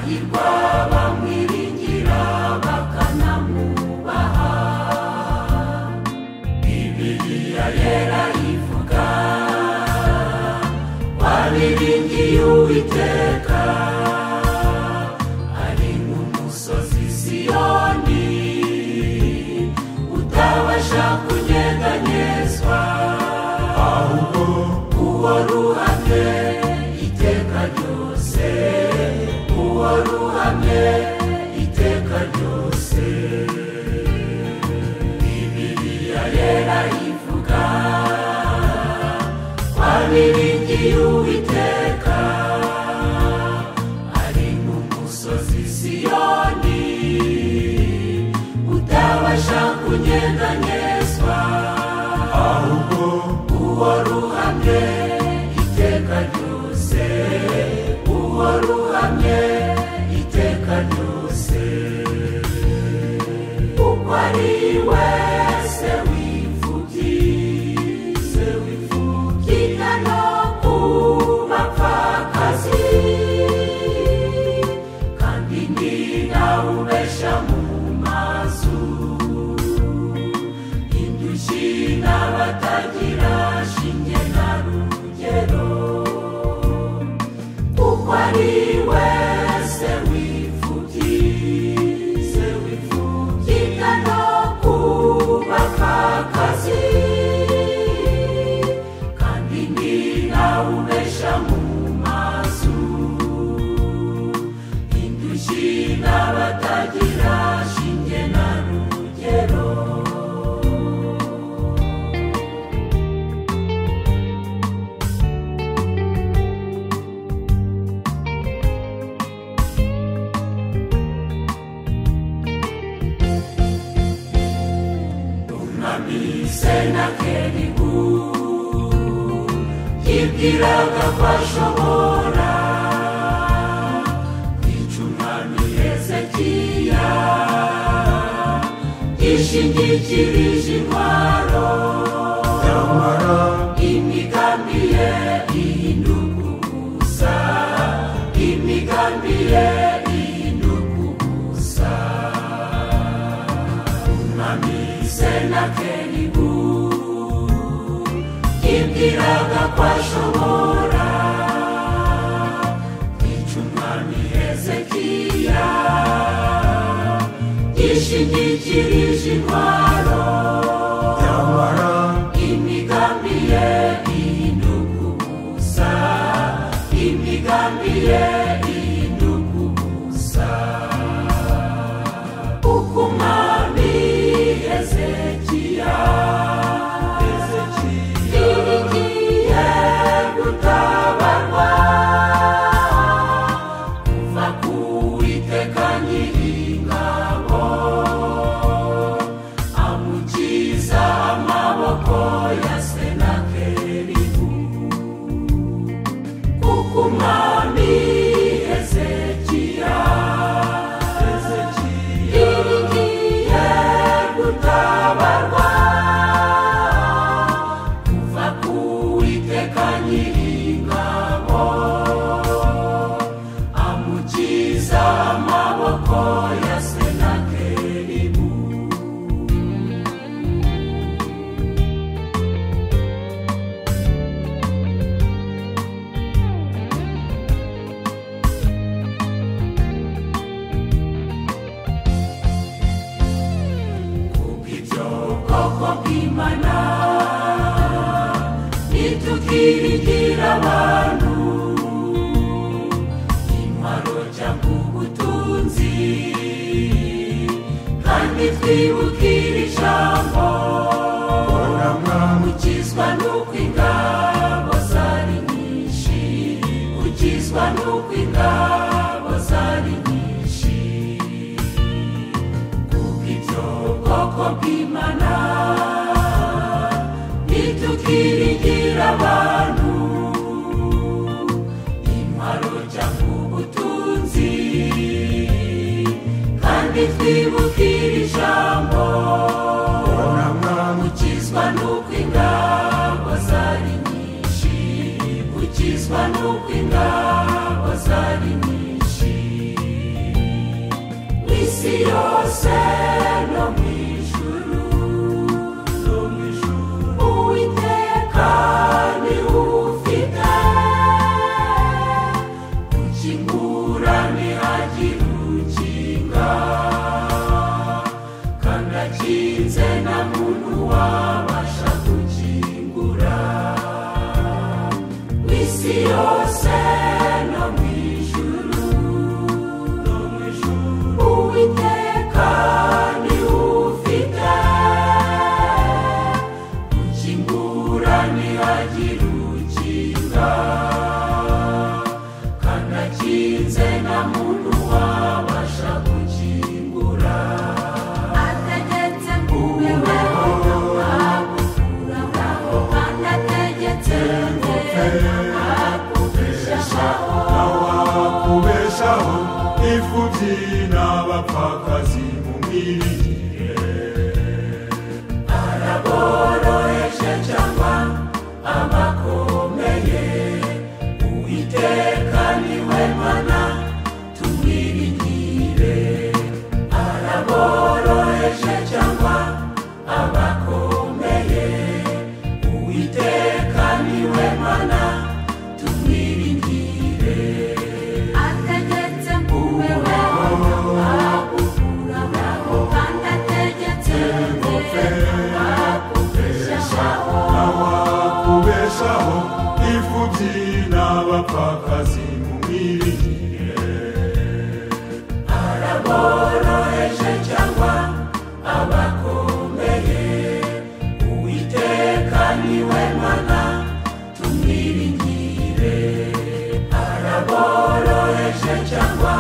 hahirwa bamwiringira bakanamwubaha. Bibiliya yera ivuga wabiringiye Uwiteka ari nk'umusozi Siyoni utabasha kunyeganyezwa, ahubwo uwo ruhamye iteka ryose, uwo ruhamye iteka ryose. Bibiliya yera ivuga wabiringiye Uwiteka ari nk'umusozi Siyoni utabasha kunyeganyezwa, ahubwo uwo ruhamye iteka ryose, uwo ruhamye iteka ryose. Uko ari wese w'imfubyi no ku bapfakazi, kandi ni nawe ubesha mu mazu, indushyi n'abatagira shinge na rugero. Uko ari wese w'imfubyi no ku bapfakazi, kandi ni nawe ubesha mu mazu, indushyi n'abatagira shinge na rugero. Umwami Senakeribu yibwiraga ko ashobora kwica umwami Hezekiya yishingikirije intwaro, nyamara imigambi ye ihinduka ubusa, imigambi ye ihinduka ubusa. Umwami Senakeribu yibwiraga ko ashobora kwica umwami Hezekiya yishingikirije intwaro, nyamara imigambi ye ihinduka ubusa, imigambi ye ihinduka ubusa. Uko umwami Hezekiya yiringiye gutabarwa kuva ku Uwiteka Nyiringabo, amukiza amaboko ya Senakeribu. Kuko umwami Hezekiya yiringiye gutabarwa kuva ku Uwiteka Nyiringabo, amukiza amaboko ya Senakeribu. Kubw'ibyo bwoko bw'Imana nitutiringira abantu, intwaro cyangwa ubutunzi, kandi twibukira ijambo, ukizwa n'uko ingabo zari nyinshi, ukizwa n'uko ingabo zari nyinshi. Kubw'ibyo bwoko bw'Imana nitutiringira abantu, intwaro cyangwa ubutunzi, kandi twibukira ijambo, ukizwa n'uko ingabo zari nyinshi, ukizwa n'uko ingabo zari nyinshi. gikinze nta muntu wabasha gukingura. ategetse kubeho agukuraho kandi ategetse agukubeshaho nawakubeshaho imfubyi n'abapfakazi mu mirire. araboroheje cyangwa abakomeye, Uwiteka niwe Mana tumwiringire. araboroheje cyangwa abakomeye, Uwiteka niwe Mana tumwiringire. ategetse kubeho agukuraho kandi ategetse agukubeshaho nawakubeshaho imfubyi n'abapfakazi mu mirire. araboroheje cyangwa abakomeye, Uwiteka niwe Mana tumwiringire. araboroheje cyangwa